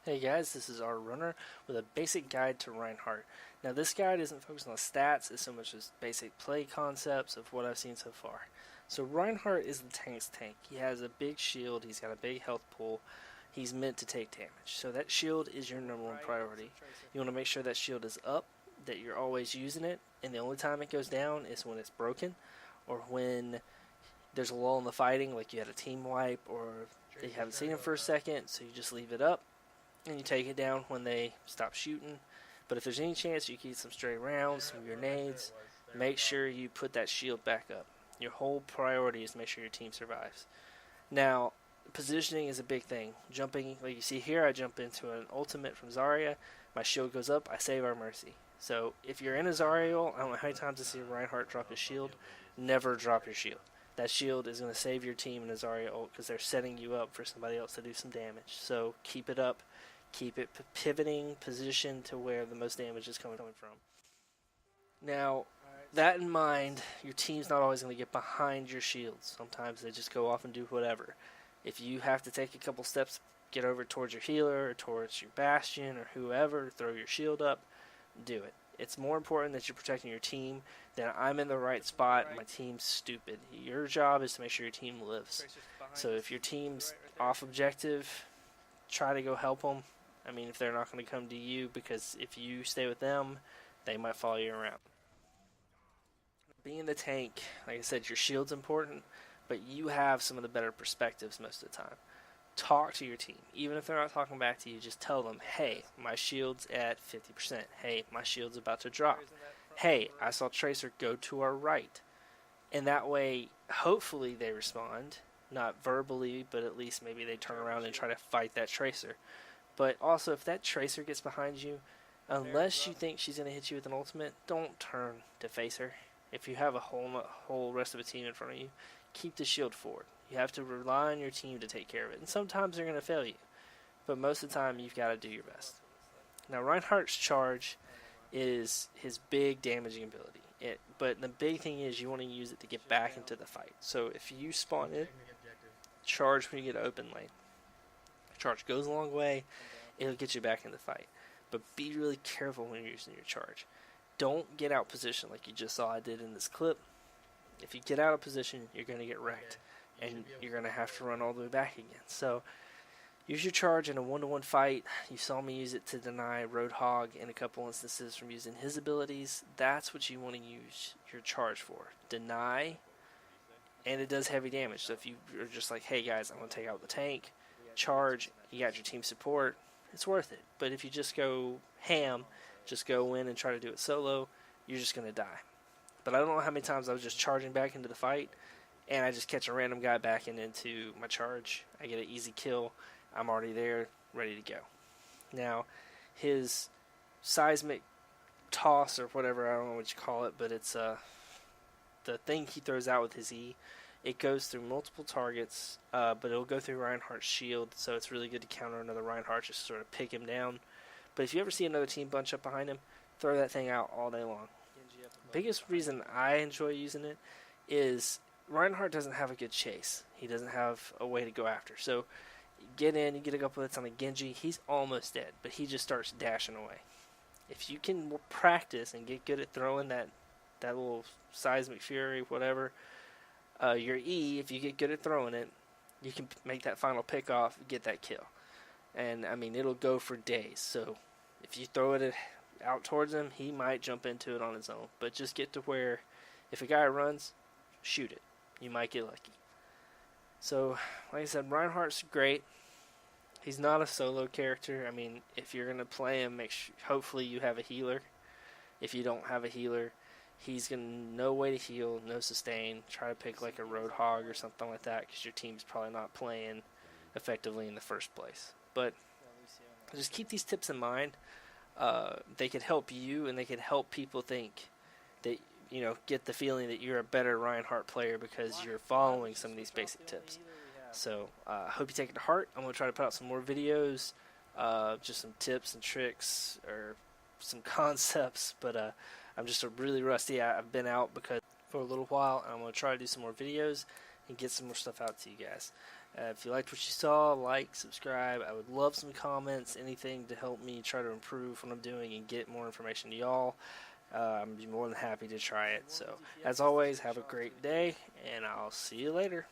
Hey guys, this is our runner with a basic guide to Reinhardt. Now this guide isn't focused on stats as so much as basic play concepts of what I've seen so far. So Reinhardt is the tank's tank. He has a big shield, he's got a big health pool, he's meant to take damage. So that shield is your number one priority. You want to make sure that shield is up, that you're always using it, and the only time it goes down is when it's broken or when there's a lull in the fighting, like you had a team wipe or they haven't seen him for a second, so you just leave it up and you take it down when they stop shooting. But if there's any chance you get some stray rounds, some grenades, make sure you put that shield back up. Your whole priority is to make sure your team survives. Now, positioning is a big thing. Jumping, like you see here, I jump into an ultimate from Zarya. My shield goes up, I save our Mercy. So if you're in a Zarya ult, I don't know how many times I see Reinhardt drop his shield, never drop your shield. That shield is going to save your team in a Zarya ult because they're setting you up for somebody else to do some damage. So keep it up. Keep it pivoting position to where the most damage is coming from. Now, that in mind, your team's not always going to get behind your shields. Sometimes they just go off and do whatever. If you have to take a couple steps, get over towards your healer or towards your bastion or whoever, throw your shield up, do it. It's more important that you're protecting your team than I'm in the right spot and my team's stupid. Your job is to make sure your team lives. So if your team's off objective, try to go help them. I mean, if they're not going to come to you, because if you stay with them, they might follow you around. Being the tank, like I said, your shield's important, but you have some of the better perspectives most of the time. Talk to your team. Even if they're not talking back to you, just tell them, hey, my shield's at 50%. Hey, my shield's about to drop. Hey, I saw Tracer go to our right. And that way, hopefully they respond. Not verbally, but at least maybe they turn around and try to fight that Tracer. But also, if that Tracer gets behind you, unless you think she's going to hit you with an ultimate, don't turn to face her. If you have a whole rest of a team in front of you, keep the shield forward. You have to rely on your team to take care of it. And sometimes they're going to fail you. But most of the time, you've got to do your best. Now, Reinhardt's charge is his big damaging ability. But the big thing is you want to use it to get back into the fight. So if you spawn in, charge when you get open lane. Charge goes a long way, it'll get you back in the fight. But be really careful when you're using your charge. Don't get out position like you just saw I did in this clip. If you get out of position, you're going to get wrecked. And you're going to have to run all the way back again. So use your charge in a one-to-one fight. You saw me use it to deny Roadhog in a couple instances from using his abilities. That's what you want to use your charge for. Deny, and it does heavy damage. So if you are just like, hey guys, I'm going to take out the tank, charge, you got your team support, it's worth it. But if you just go ham, just go in and try to do it solo, you're just going to die. But I don't know how many times I was just charging back into the fight, and I just catch a random guy backing into my charge. I get an easy kill. I'm already there, ready to go. Now, his seismic toss or whatever, I don't know what you call it, but it's the thing he throws out with his E. It goes through multiple targets, but it'll go through Reinhardt's shield, so it's really good to counter another Reinhardt, just sort of pick him down. But if you ever see another team bunch up behind him, throw that thing out all day long. Biggest reason I enjoy using it is Reinhardt doesn't have a good chase. He doesn't have a way to go after. So get in, you get a couple hits on a Genji, he's almost dead, but he just starts dashing away. If you can practice and get good at throwing that little seismic fury, whatever, your E, if you get good at throwing it, you can make that final pick off, get that kill. And I mean, it'll go for days. So if you throw it out towards him, he might jump into it on his own. But just get to where if a guy runs, shoot it. You might get lucky. So, like I said, Reinhardt's great. He's not a solo character. I mean, if you're going to play him, hopefully you have a healer. If you don't have a healer, he's going to no way to heal, no sustain. Try to pick like a Roadhog or something like that because your team's probably not playing effectively in the first place. But just keep these tips in mind. They could help you, and they could help people think that, get the feeling that you're a better Reinhardt player because you're following some of these basic tips. So I hope you take it to heart. I'm going to try to put out some more videos, just some tips and tricks or some concepts, but I'm just really rusty. I've been out for a little while, and I'm going to try to do some more videos and get some more stuff out to you guys. If you liked what you saw, like, subscribe. I would love some comments, anything to help me try to improve what I'm doing and get more information to y'all. I'm be more than happy to try it. So, as always, have a great day, and I'll see you later.